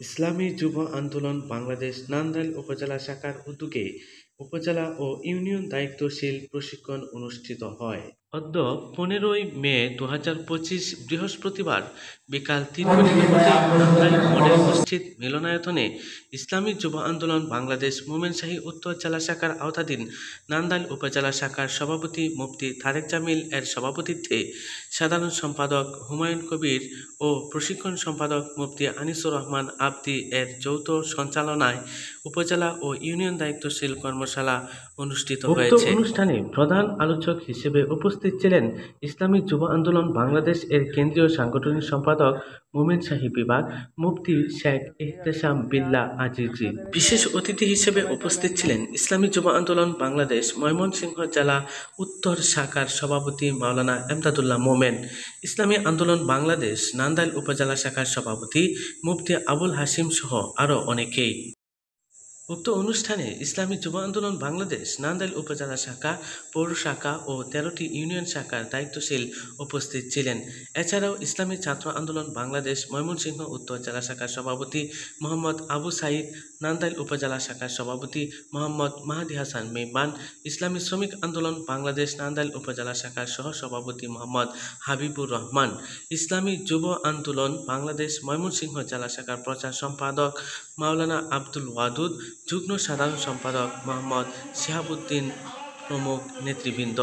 ইসলামী যুব আন্দোলন বাংলাদেশ নান্দাইল উপজেলা শাখার উদ্যোগে উপজেলা ও ইউনিয়ন দায়িত্বশীল প্রশিক্ষণ অনুষ্ঠিত হয়। অদ্য 15ই মে 2025 বৃহস্পতিবার বিকাল 3 ঘটিকা নান্দাইল মডেল মসজিদ মিলনায়তনে ইসলামী যুব আন্দোলন বাংলাদেশ মোমেনশাহী উত্তর জেলা শাখার আওতাধীন নান্দাইল উপজেলা শাখার সভাপতি মুফতি তারেক জামিল এর সভাপতিত্বে সাধারণ সম্পাদক হুমায়ুন কবির ও প্রশিক্ষণ সম্পাদক মুফতি আনিসুর রহমান আবদি এর যৌথ সঞ্চালনায় উপজেলা ও ইউনিয়ন দায়িত্বশীল কর্মশালা অনুষ্ঠিত হয়েছে। অনুষ্ঠানে প্রধান আলোচক হিসেবে উপস্থিত ছিলেন ইসলামী যুব আন্দোলন বাংলাদেশ এর কেন্দ্রীয় সাংগঠনিক সম্পাদক মোমেনশাহী বিভাগ মুফতি শেখ ইহতেশাম বিল্লাহ আজিজি। বিশেষ অতিথি হিসেবে উপস্থিত ছিলেন ইসলামী যুব আন্দোলন বাংলাদেশ ময়মনসিংহ জেলা উত্তর শাখার সভাপতি মাওলানা এমদাদুল্লাহ মোমেন, ইসলামী আন্দোলন বাংলাদেশ নান্দাইল উপজেলা শাখার সভাপতি মুফতি আবুল হাশিম সহ আরও অনেকেই। উক্ত অনুষ্ঠানে ইসলামী যুব আন্দোলন বাংলাদেশ নান্দাইল উপজেলা শাখা, পৌর শাখা ও 13টি ইউনিয়ন শাখার দায়িত্বশীল উপস্থিত ছিলেন। এছাড়াও ইসলামী ছাত্র আন্দোলন বাংলাদেশ ময়মনসিংহ উত্তর জেলা শাখার সভাপতি মোহাম্মদ আবু সাইদ, নান্দাইল উপজেলা শাখার সভাপতি মোহাম্মদ মাহাদি হাসান মেহমান, ইসলামী শ্রমিক আন্দোলন বাংলাদেশ নান্দাইল উপজেলা শাখার সহসভাপতি মোহাম্মদ হাবিবুর রহমান, ইসলামী যুব আন্দোলন বাংলাদেশ ময়মনসিংহ জেলা শাখার প্রচার সম্পাদক মাওলানা আব্দুল ওয়াদুদ, যুগ্ম সাধারণ সম্পাদক মোহাম্মদ শিহাবুদ্দিন প্রমুখ নেতৃবৃন্দ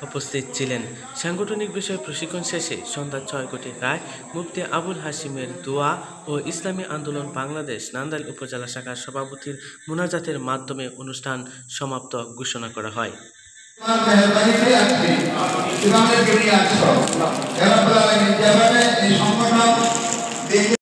উপস্থিত ছিলেন। সাংগঠনিক বিষয় প্রশিক্ষণ শেষে সন্ধ্যা 6 ঘটিকায় মুফতি আবুল হাশিমের দোয়া ও ইসলামী আন্দোলন বাংলাদেশ নান্দাইল উপজেলা শাখার সভাপতির মুনাজাতের মাধ্যমে অনুষ্ঠান সমাপ্ত ঘোষণা করা হয়।